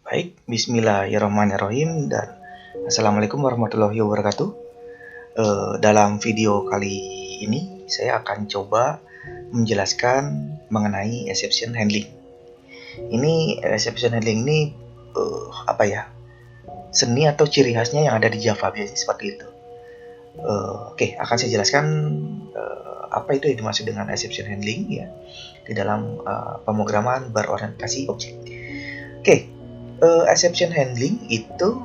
Baik, bismillahirrahmanirrahim dan assalamualaikum warahmatullahi wabarakatuh. Dalam video kali ini saya akan coba menjelaskan mengenai exception handling. Ini exception handling ini seni atau ciri khasnya yang ada di Java biasanya seperti itu. Oke, akan saya jelaskan apa itu yang dimaksud dengan exception handling ya di dalam pemrograman berorientasi objek. Oke, exception handling itu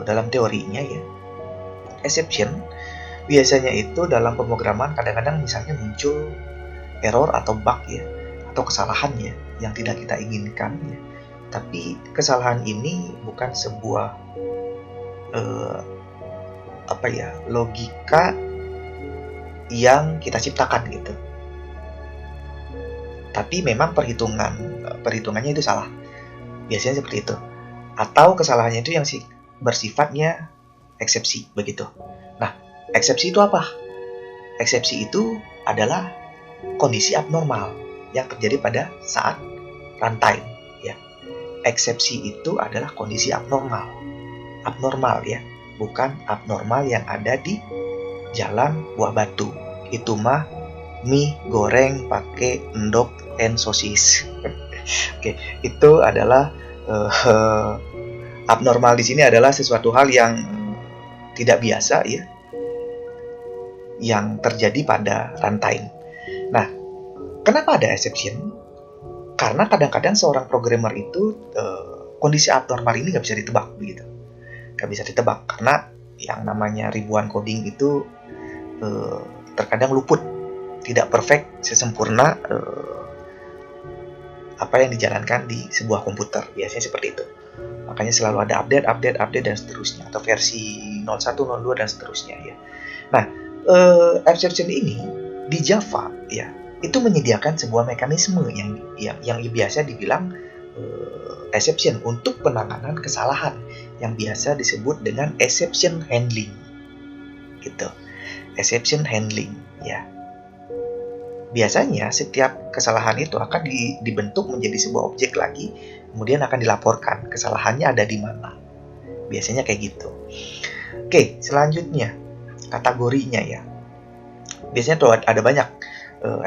dalam teorinya ya, exception biasanya itu dalam pemrograman kadang-kadang misalnya muncul error atau bug ya, atau kesalahan ya yang tidak kita inginkan ya. Tapi kesalahan ini bukan sebuah logika yang kita ciptakan gitu. Tapi memang perhitungannya itu salah. Biasanya seperti itu. Atau kesalahannya itu yang bersifatnya eksepsi begitu. Nah, eksepsi itu apa? Eksepsi itu adalah kondisi abnormal yang terjadi pada saat runtime ya. Eksepsi itu adalah kondisi abnormal ya, bukan abnormal yang ada di jalan buah batu. Itu mah mie goreng pakai endok and sosis. Oke, itu adalah abnormal di sini adalah sesuatu hal yang tidak biasa ya, yang terjadi pada runtime. Nah, kenapa ada exception? Karena kadang-kadang seorang programmer itu kondisi abnormal ini nggak bisa ditebak begitu, nggak bisa ditebak karena yang namanya ribuan coding itu terkadang luput, tidak perfect sesempurna apa yang dijalankan di sebuah komputer, biasanya seperti itu. Makanya selalu ada update dan seterusnya, atau versi 01, 02 dan seterusnya ya. Nah, exception ini di Java ya, itu menyediakan sebuah mekanisme yang biasa dibilang exception untuk penanganan kesalahan yang biasa disebut dengan exception handling. Gitu. Exception handling ya. Biasanya setiap kesalahan itu akan dibentuk menjadi sebuah objek lagi, kemudian akan dilaporkan kesalahannya ada di mana. Biasanya kayak gitu. Oke, selanjutnya kategorinya ya. Biasanya tuh ada banyak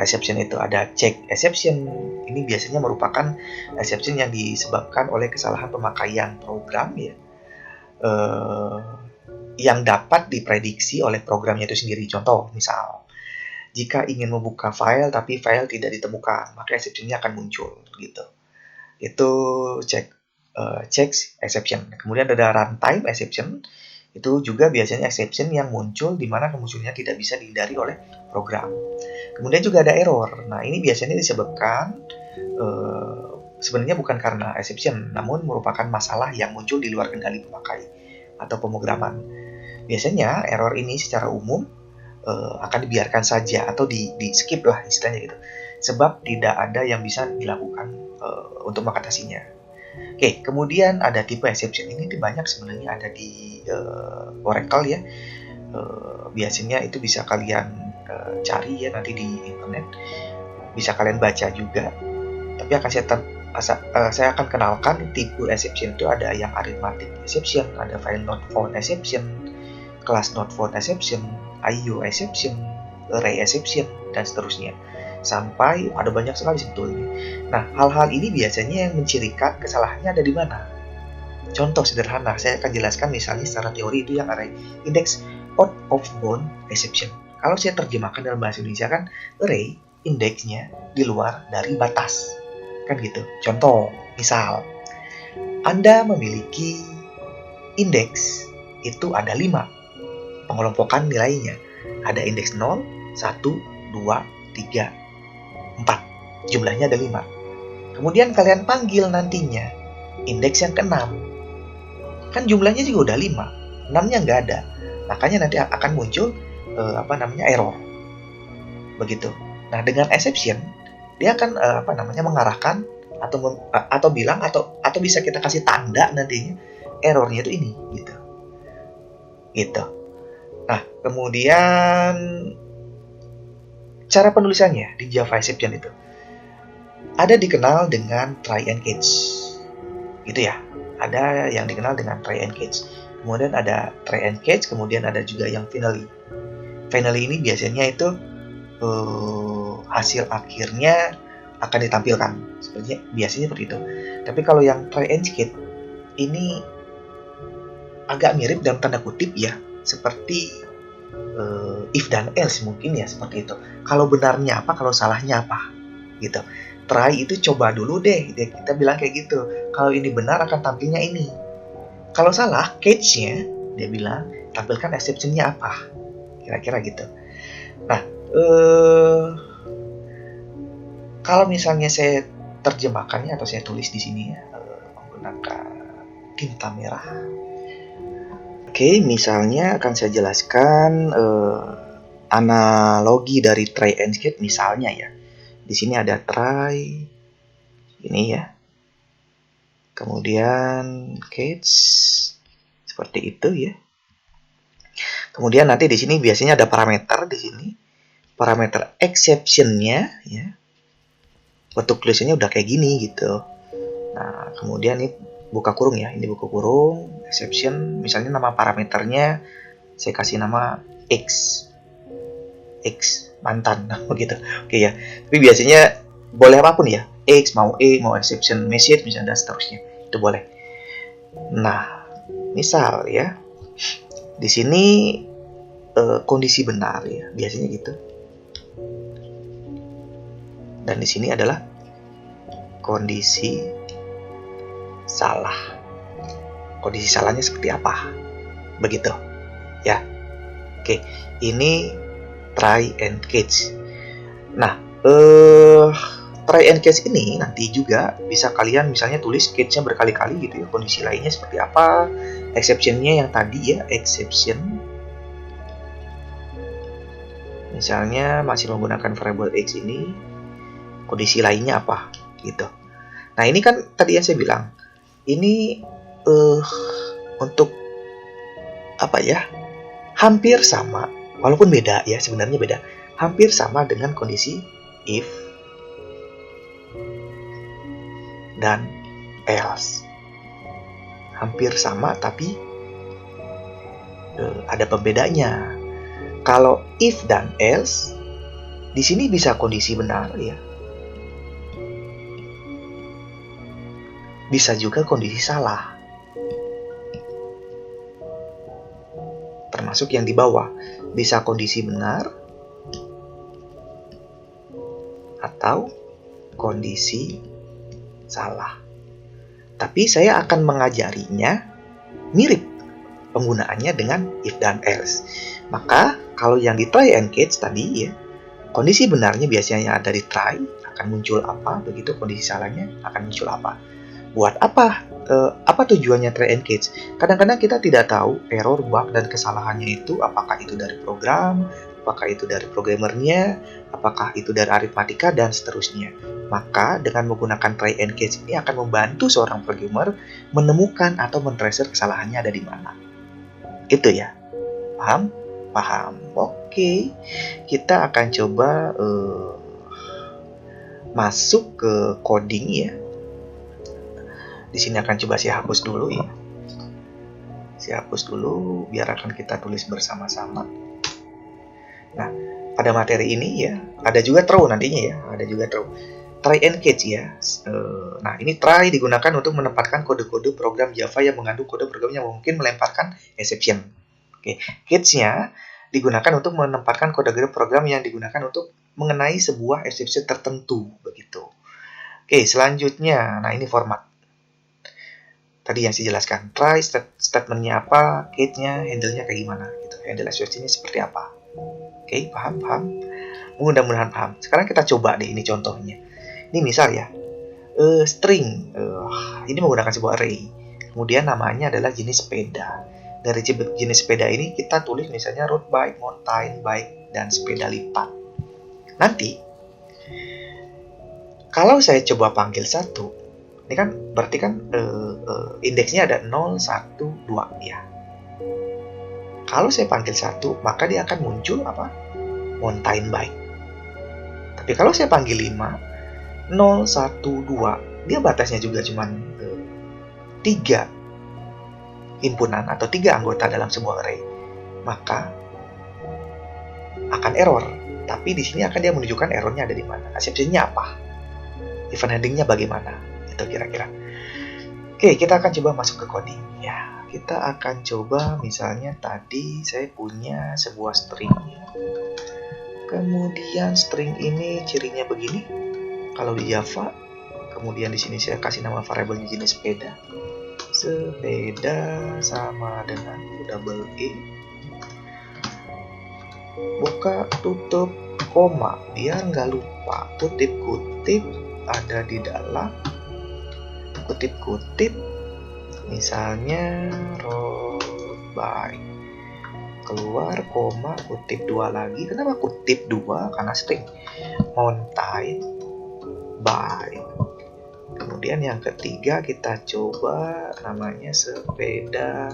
exception itu. Ada check exception. Ini biasanya merupakan exception yang disebabkan oleh kesalahan pemakaian program ya, yang dapat diprediksi oleh programnya itu sendiri. Contoh, misal jika ingin membuka file tapi file tidak ditemukan, maka exception-nya akan muncul gitu. Itu check exception. Kemudian ada runtime exception. Itu juga biasanya exception yang muncul di mana kemunculannya tidak bisa dihindari oleh program. Kemudian juga ada error. Nah, ini biasanya disebabkan sebenarnya bukan karena exception, namun merupakan masalah yang muncul di luar kendali pemakai atau pemrograman. Biasanya error ini secara umum akan dibiarkan saja atau di skip lah istilahnya gitu, sebab tidak ada yang bisa dilakukan untuk mengatasinya. Oke, kemudian ada tipe exception ini banyak sebenarnya ada di Oracle ya. Biasanya itu bisa kalian cari ya nanti di internet, bisa kalian baca juga. Tapi akan saya akan kenalkan tipe exception itu ada yang arithmetic exception, ada file not found exception, class not found exception, IO exception, array exception, dan seterusnya. Sampai ada banyak sekali sebetulnya. Nah, hal-hal ini biasanya yang mencirikan kesalahannya ada di mana. Contoh sederhana, saya akan jelaskan misalnya secara teori itu yang array index out of bound exception. Kalau saya terjemahkan dalam bahasa Indonesia kan array indeksnya di luar dari batas. Kan gitu. Contoh, misal Anda memiliki indeks itu ada 5. Pengelompokan nilainya ada indeks 0, 1, 2, 3, 4. Jumlahnya ada 5. Kemudian kalian panggil nantinya indeks yang ke-6. Kan jumlahnya juga udah 5. 6-nya nggak ada. Makanya nanti akan muncul error. Begitu. Nah, dengan exception dia akan mengarahkan atau bilang atau bisa kita kasih tanda nantinya errornya itu ini gitu. Nah, kemudian cara penulisannya di Java exception itu ada dikenal dengan try and catch gitu ya. ada yang dikenal dengan try and catch. Kemudian ada try and catch, kemudian ada juga yang finally. Finally ini biasanya itu hasil akhirnya akan ditampilkan. Sepertinya biasanya seperti itu. Tapi kalau yang try and catch ini agak mirip dalam tanda kutip ya, seperti if dan else mungkin ya, seperti itu. Kalau benarnya apa, kalau salahnya apa, gitu. Try itu coba dulu deh, kita bilang kayak gitu. Kalau ini benar akan tampilnya ini. Kalau salah, catch-nya dia bilang tampilkan exception-nya apa, kira-kira gitu. Nah, kalau misalnya saya terjemahkannya atau saya tulis di sini ya, menggunakan tinta merah. Oke, misalnya akan saya jelaskan analogi dari try and catch misalnya ya. Di sini ada try, ini ya. Kemudian catch seperti itu ya. Kemudian nanti di sini biasanya ada parameter di sini. Parameter exception-nya ya. Bentuk tulisannya udah kayak gini gitu. Nah, kemudian ini buka kurung ya. Ini buka kurung, exception, misalnya nama parameternya saya kasih nama X mantan begitu. Oke ya. Tapi biasanya boleh apapun ya. X mau mau exception message misalnya dan seterusnya. Itu boleh. Nah, misal ya. Di sini kondisi benar ya, biasanya gitu. Dan di sini adalah kondisi salah. Kondisi salahnya seperti apa? Begitu. Ya. Oke, ini try and catch. Nah, try and catch ini nanti juga bisa kalian misalnya tulis catch-nya berkali-kali gitu ya. Kondisi lainnya seperti apa? Exception-nya yang tadi ya, exception. Misalnya masih menggunakan variable X ini, kondisi lainnya apa gitu. Nah, ini kan tadi yang saya bilang. Ini untuk apa ya? Hampir sama, walaupun beda ya, sebenarnya beda. Hampir sama dengan kondisi if dan else. Hampir sama tapi ada pembedanya. Kalau if dan else di sini bisa kondisi benar ya. Bisa juga kondisi salah. Termasuk yang di bawah, bisa kondisi benar atau kondisi salah. Tapi saya akan mengajarinya mirip penggunaannya dengan if dan else. Maka kalau yang di try and catch tadi ya, kondisi benarnya biasanya ada di try, akan muncul apa, begitu kondisi salahnya akan muncul apa. Buat apa? Apa tujuannya try and catch? Kadang-kadang kita tidak tahu error, bug, dan kesalahannya itu apakah itu dari program, apakah itu dari programmernya, apakah itu dari aritmatika, dan seterusnya. Maka dengan menggunakan try and catch ini akan membantu seorang programmer menemukan atau men-tracer kesalahannya ada di mana. Itu ya. Paham? Paham. Oke. Kita akan coba masuk ke coding ya. Di sini akan coba saya hapus dulu ya. Saya hapus dulu biar akan kita tulis bersama-sama. Nah, pada materi ini ya, ada juga throw nantinya ya, ada juga throw. Try and catch ya. Nah, ini try digunakan untuk menempatkan kode-kode program Java yang mengandung kode program yang mungkin melemparkan exception. Oke, catch-nya digunakan untuk menempatkan kode-kode program yang digunakan untuk mengenai sebuah exception tertentu begitu. Oke, selanjutnya, nah ini format. Tadi yang saya jelaskan, try statementnya apa, catch-nya, handle-nya kayak gimana gitu. Handle exception-nya seperti apa. Oke, paham? Mudah-mudahan paham. Sekarang kita coba deh ini contohnya. Ini misal ya, string. Ini menggunakan sebuah array. Kemudian namanya adalah jenis sepeda. Dari jenis sepeda ini kita tulis misalnya road bike, mountain bike, dan sepeda lipat. Nanti, kalau saya coba panggil satu, ini kan berarti kan indeksnya ada 0, 1, 2 ya. Kalau saya panggil 1, maka dia akan muncul apa? Mountain bike. Tapi kalau saya panggil 5, 0, 1, 2, dia batasnya juga cuman 3 himpunan atau 3 anggota dalam sebuah array, maka akan error. Tapi di sini akan dia menunjukkan errornya ada di mana, exception-nya apa, event handling-nya bagaimana, itu kira-kira. Oke, kita akan coba masuk ke coding. Ya, kita akan coba misalnya tadi saya punya sebuah string. Kemudian string ini cirinya begini. Kalau di Java, kemudian di sini saya kasih nama variabelnya jenis sepeda. Sepeda sama dengan double E. Buka tutup koma biar nggak lupa. Kutip-kutip ada di dalam. Kutip-kutip misalnya roll by, keluar koma kutip 2 lagi. Kenapa kutip 2? Karena string mountain by. Kemudian yang ketiga kita coba namanya sepeda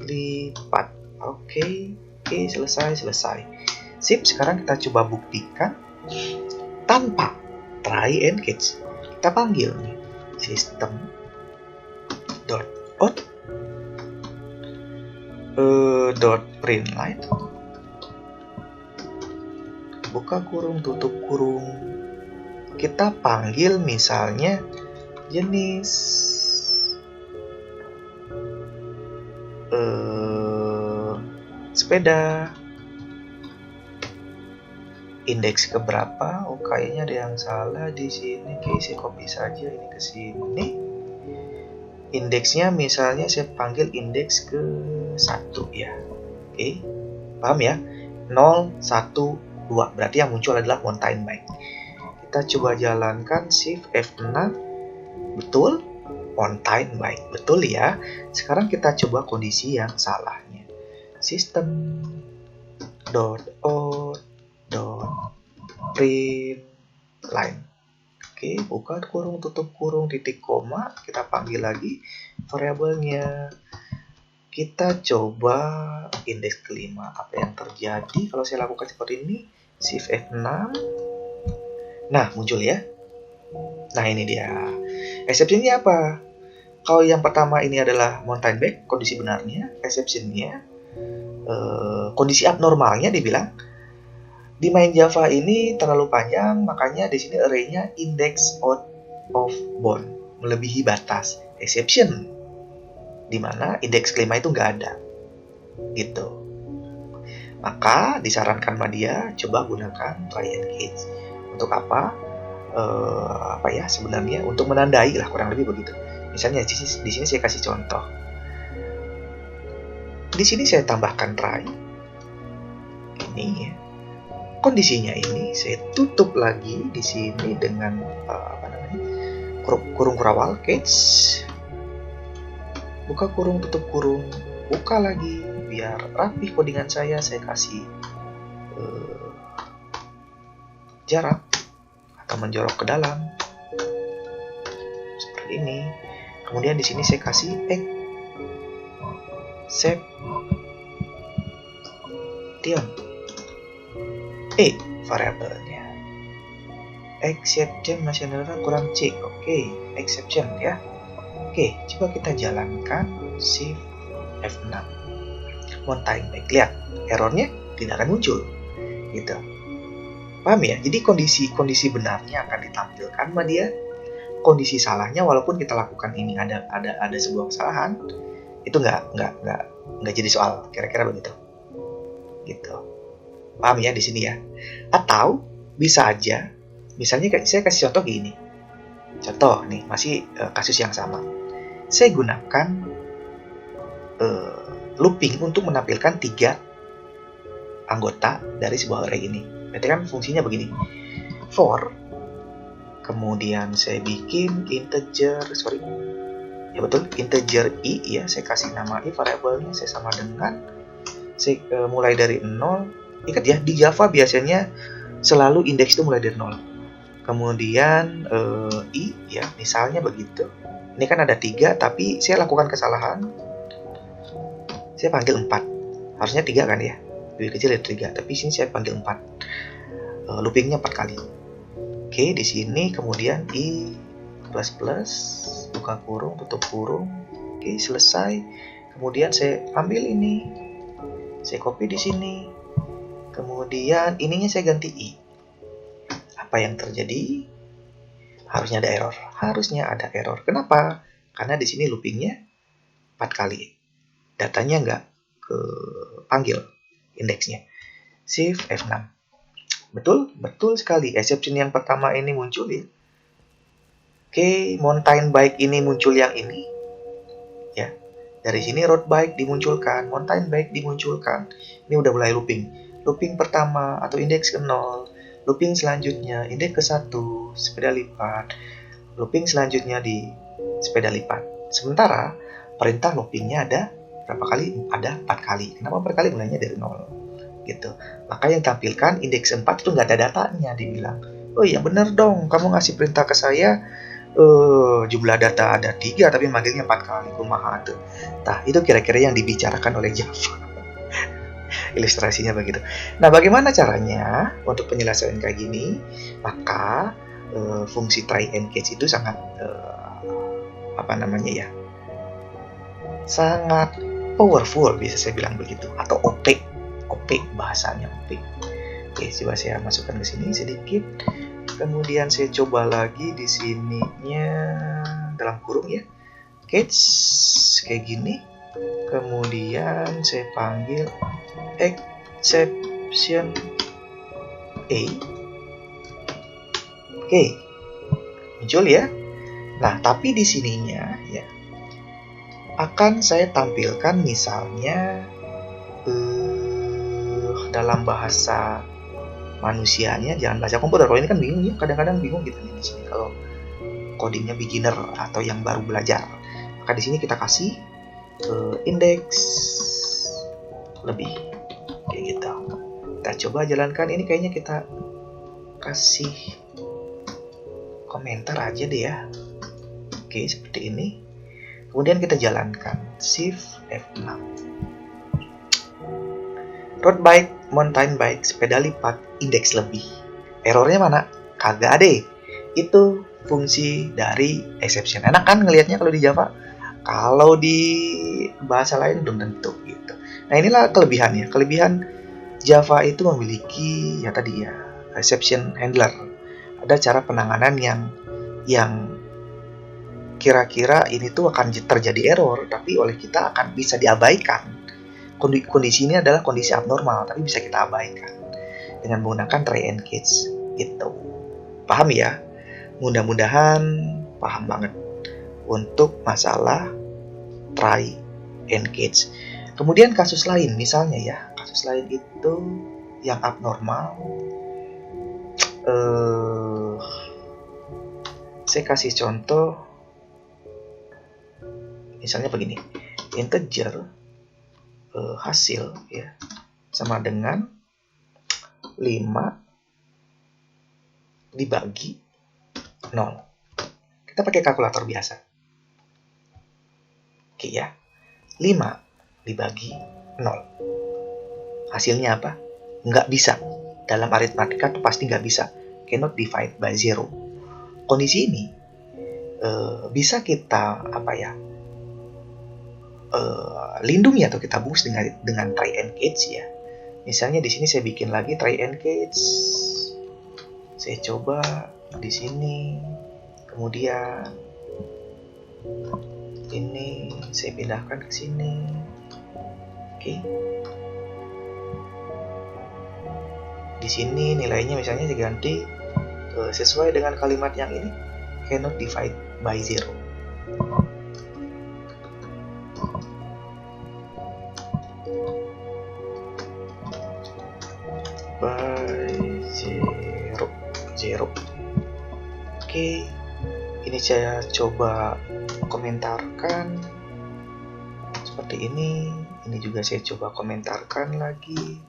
lipat. Oke, selesai. Sip, sekarang kita coba buktikan tanpa try and catch. Kita panggil nih system dot out dot println, buka kurung tutup kurung. Kita panggil misalnya jenis sepeda, indeks keberapa? Oh, kayaknya ada yang salah di sini. Oke, saya copy saja ini ke sini. Indeksnya misalnya saya panggil indeks ke 1 ya. Oke, paham ya? 0, 1, 2. Berarti yang muncul adalah mountain bike. Kita coba jalankan shift F6. Betul? Mountain bike. Betul ya? Sekarang kita coba kondisi yang salahnya. System dot out dot println. Oke, buka kurung tutup kurung titik koma, kita panggil lagi variabelnya. Kita coba indeks kelima. Apa yang terjadi kalau saya lakukan seperti ini? Shift F6. Nah, muncul ya. Nah, ini dia. Exception-nya apa? Kalau yang pertama ini adalah mountain bike, kondisi benarnya. Exception-nya, kondisi abnormalnya dibilang di main Java ini terlalu panjang, makanya di sini array-nya index out of bound, melebihi batas. Exception, di mana indeks kelima itu nggak ada, gitu. Maka disarankan sama dia coba gunakan try and catch. Untuk apa? Sebenarnya untuk menandai lah, kurang lebih begitu. Misalnya di sini saya kasih contoh. Di sini saya tambahkan try. Ini ya. Kondisinya ini saya tutup lagi di sini dengan kurung kurawal catch, buka kurung tutup kurung, buka lagi biar rapi codingan saya kasih jarak atau menjorok ke dalam seperti ini. Kemudian di sini saya kasih exception variabelnya. Exception nasionalnya kurang C. Oke, exception ya. Oke, coba kita jalankan shift F6. Mountain bike. Lihat, errornya tidak akan muncul. Gitu. Paham ya? Jadi kondisi benarnya akan ditampilkan sama dia. Kondisi salahnya walaupun kita lakukan ini ada sebuah kesalahan, itu nggak jadi soal. Kira-kira begitu. Gitu. Paham ya di sini ya? Atau bisa aja, misalnya saya kasih contoh gini. Contoh nih, masih kasus yang sama. Saya gunakan looping untuk menampilkan 3 anggota dari sebuah array ini. Berarti kan fungsinya begini. For, kemudian saya bikin integer i ya. Saya kasih nama i, variabelnya saya sama dengan mulai dari 0. Ingat ya, di Java biasanya selalu indeks itu mulai dari 0. Kemudian i ya, misalnya begitu. Ini kan ada 3, tapi saya lakukan kesalahan. Saya panggil 4. Harusnya 3 kan ya, lebih kecil dari 3. Tapi sini saya panggil 4. Loopingnya 4 kali. Oke, di sini kemudian i++, buka kurung tutup kurung, Oke, selesai. Kemudian saya ambil ini, saya copy di sini. Kemudian ininya saya ganti I. Apa yang terjadi? Harusnya ada error. Harusnya ada error. Kenapa? Karena di sini loopingnya 4 kali. Datanya nggak kepanggil indeksnya. Shift F6. Betul? Betul sekali. Exception yang pertama ini muncul ya. Oke, mountain bike ini muncul yang ini. Ya. Dari sini road bike dimunculkan, mountain bike dimunculkan. Ini udah mulai looping. Looping pertama atau indeks ke 0. Looping selanjutnya indeks ke 1, sepeda lipat. Looping selanjutnya di sepeda lipat. Sementara perintah loopingnya ada berapa kali? Ada 4 kali. Kenapa 4 kali? Mulainya dari 0. Gitu. Maka yang tampilkan indeks 4 itu nggak ada datanya, dibilang. Oh iya bener dong, kamu ngasih perintah ke saya jumlah data ada 3 tapi manggilnya 4 kali, kumaha tuh. Nah, itu kira-kira yang dibicarakan oleh Java. Ilustrasinya begitu. Nah, bagaimana caranya untuk penyelesaian kayak gini? Maka fungsi try and catch itu sangat sangat powerful, bisa saya bilang begitu, atau OP bahasanya OP. Oke, coba saya masukkan ke sini sedikit. Kemudian saya coba lagi di sininya dalam kurung ya, catch kayak gini. Kemudian saya panggil exception A. Oke, muncul ya. Nah, tapi di sininya ya akan saya tampilkan misalnya dalam bahasa manusianya, jangan bahasa komputer. Kalau ini kan bingung ya, kadang-kadang bingung gitu nih di sini kalau codingnya beginner atau yang baru belajar. Maka di sini kita kasih indeks lebih kayak gitu. Kita coba jalankan ini, kayaknya kita kasih komentar aja deh ya. Oke, seperti ini. Kemudian kita jalankan Shift F6. Road bike, mountain bike, sepeda lipat, indeks lebih. Errornya mana? Kagak ada. Itu fungsi dari exception. Enak kan ngelihatnya kalau di Java? Kalau di bahasa lain belum tentu gitu. Nah, inilah kelebihannya. Kelebihan Java itu memiliki ya tadi ya, exception handler. Ada cara penanganan yang kira-kira ini tuh akan terjadi error, tapi oleh kita akan bisa diabaikan. Kondisi ini adalah kondisi abnormal, tapi bisa kita abaikan dengan menggunakan try and catch gitu. Paham ya? Mudah-mudahan paham banget untuk masalah try and catch. Kemudian kasus lain misalnya ya, kasus lain itu yang abnormal. Saya kasih contoh misalnya begini, integer hasil ya sama dengan 5 dibagi 0. Kita pakai kalkulator biasa. Oke ya. 5 dibagi 0. Hasilnya apa? Nggak bisa. Dalam aritmatika itu pasti nggak bisa. Cannot divide by 0. Kondisi ini bisa kita lindungi atau kita boost dengan try and catch ya. Misalnya di sini saya bikin lagi try and catch. Saya coba di sini. Kemudian ini saya pindahkan ke sini. Oke. Di sini nilainya misalnya diganti sesuai dengan kalimat yang ini, cannot divide by 0. Zero. Oke, ini saya coba komentarkan seperti ini. Ini juga saya coba komentarkan lagi.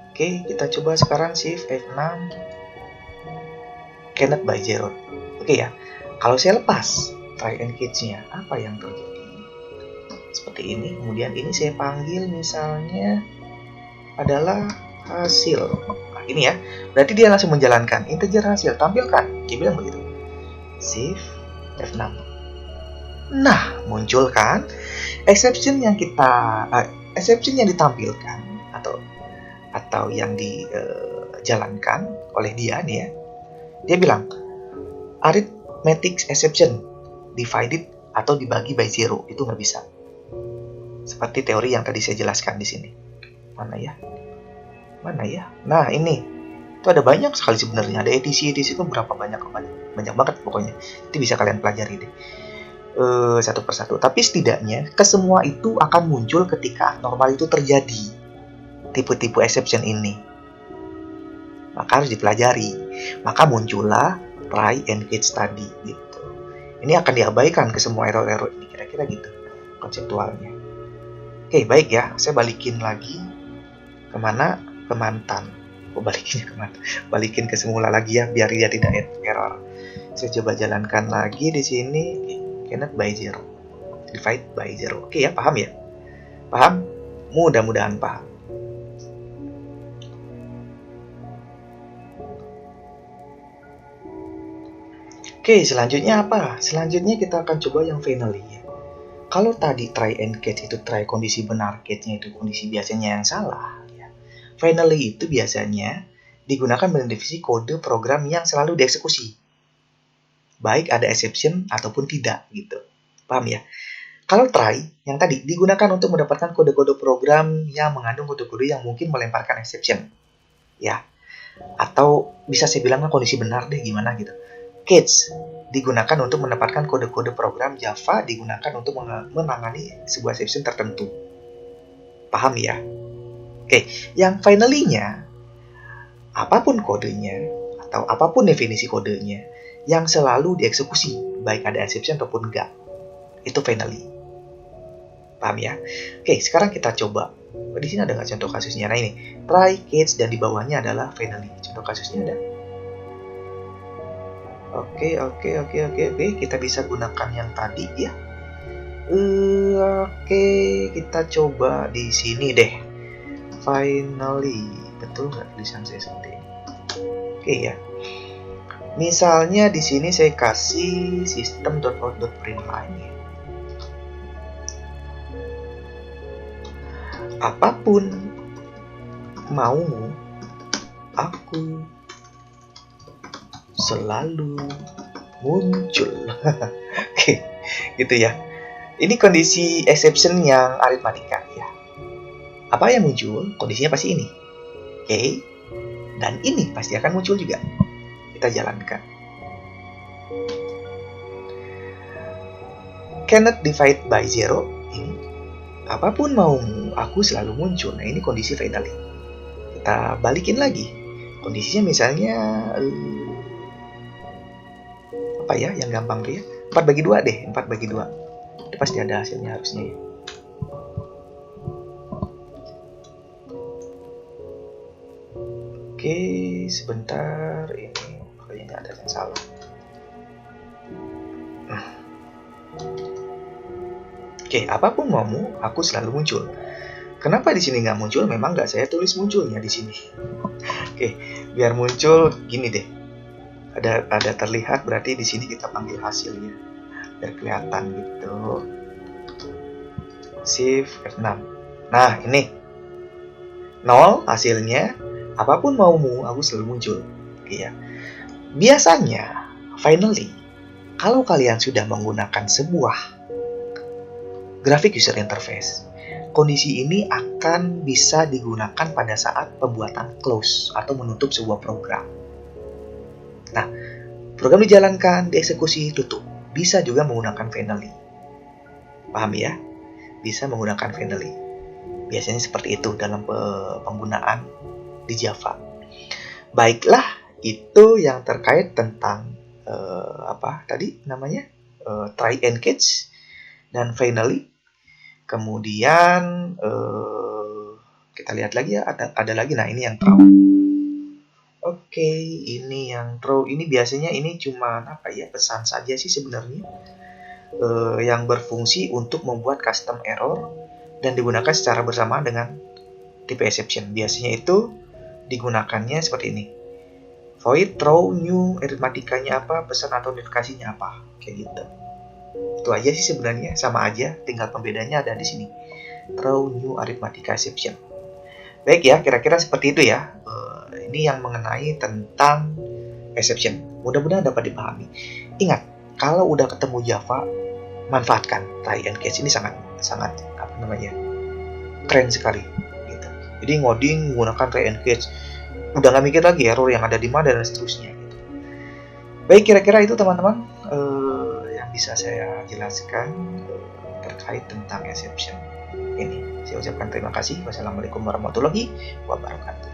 Oke, kita coba sekarang Shift F6. Cannot by 0. Oke ya. Kalau saya lepas try and catch-nya, apa yang terjadi? Seperti ini. Kemudian ini saya panggil misalnya adalah hasil. Nah, ini ya. Berarti dia langsung menjalankan integer hasil, tampilkan. Dia bilang begitu. Shift F6. Nah, muncul kan exception yang exception yang ditampilkan atau yang dijalankan oleh dia nih ya. Dia bilang arithmetic exception divided atau dibagi by zero itu nggak bisa. Seperti teori yang tadi saya jelaskan di sini. Mana ya? Nah, ini itu ada banyak sekali sebenarnya. Ada ETC itu berapa banyak banget pokoknya. Itu bisa kalian pelajari deh. Satu persatu. Tapi setidaknya kesemua itu akan muncul ketika normal itu terjadi. Tipe-tipe exception ini. Maka harus dipelajari. Maka muncullah try and catch tadi gitu. Ini akan diabaikan ke semua error-error ini, kira-kira gitu konseptualnya. Oke, baik ya. Saya balikin lagi kemana? Ke mantan. Balikinnya kemana? Balikin ke semula lagi ya, biar dia tidak error. Saya coba jalankan lagi di sini. Cannot by zero. Divide by zero. Oke ya, paham ya? Paham? Mudah-mudahan paham. Oke, selanjutnya apa? Selanjutnya kita akan coba yang finally ya. Kalau tadi try and catch itu try kondisi benar, catch-nya itu kondisi biasanya yang salah. Ya. Finally itu biasanya digunakan mendefinisi kode program yang selalu dieksekusi. Baik ada exception ataupun tidak gitu. Paham ya? Kalau try yang tadi digunakan untuk mendapatkan kode-kode program yang mengandung kode-kode yang mungkin melemparkan exception. Ya. Atau bisa saya bilang kondisi benar deh gimana gitu. Catch digunakan untuk mendapatkan kode-kode program Java digunakan untuk menangani sebuah exception tertentu. Paham ya? Oke, yang finally-nya apapun kodenya atau apapun definisi kodenya yang selalu dieksekusi, baik ada exception ataupun enggak. Itu finally. Paham ya? Oke, sekarang kita coba. Di sini ada nggak contoh kasusnya? Nah ini, try, catch, dan di bawahnya adalah finally. Contoh kasusnya ada. Oke. Kita bisa gunakan yang tadi ya. Oke, kita coba di sini deh. Finally, betul nggak tulisan saya seperti ini? Oke ya. Misalnya di sini saya kasih system.out.println ya. Apapun maumu, aku selalu muncul. Oke, gitu ya. Ini kondisi exception yang aritmatika ya. Apa yang muncul? Kondisinya pasti ini. Oke. Dan ini pasti akan muncul juga. Kita jalankan. Cannot divide by zero. Ini. Apapun maumu, aku selalu muncul. Nah, ini kondisi finally. Kita balikin lagi. Kondisinya misalnya apa ya yang gampang tuh ya? 4/2 deh, 4/2. Itu pasti ada hasilnya harusnya ya. Oke, sebentar ini kayaknya ada yang salah. Oke, apapun maumu, aku selalu muncul. Kenapa di sini nggak muncul? Memang nggak saya tulis munculnya di sini. Oke, biar muncul gini deh. Ada terlihat berarti di sini kita panggil hasilnya biar kelihatan gitu. Shift F6. Nah, ini 0 hasilnya. Apapun maumu, aku selalu muncul. Oke ya. Biasanya, finally, kalau kalian sudah menggunakan sebuah graphic user interface, kondisi ini akan bisa digunakan pada saat pembuatan close atau menutup sebuah program. Nah, program dijalankan, dieksekusi, tutup. Bisa juga menggunakan finally. Paham ya? Bisa menggunakan finally. Biasanya seperti itu dalam penggunaan di Java. Baiklah, itu yang terkait tentang apa tadi namanya? Try and catch dan finally. Kemudian kita lihat lagi ya, ada lagi. Nah, ini yang throw. Oke, ini yang throw. Ini biasanya ini cuma apa ya, pesan saja sih sebenarnya. Yang berfungsi untuk membuat custom error dan digunakan secara bersamaan dengan tipe exception. Biasanya itu digunakannya seperti ini. Void throw new, aritmatikanya apa, pesan atau notifikasinya apa, kayak gitu. Itu aja sih sebenarnya, sama aja, tinggal pembedanya ada di sini. Throw new arithmetic exception. Baik ya, kira-kira seperti itu ya. Ini yang mengenai tentang exception. Mudah-mudahan dapat dipahami. Ingat, kalau udah ketemu Java, manfaatkan try and catch. Ini sangat keren sekali gitu. Jadi ngoding menggunakan try and catch, udah nggak mikir lagi error yang ada di mana dan seterusnya gitu. Baik, kira-kira itu teman-teman yang bisa saya jelaskan terkait tentang exception ini. Saya ucapkan terima kasih. Wassalamualaikum warahmatullahi wabarakatuh.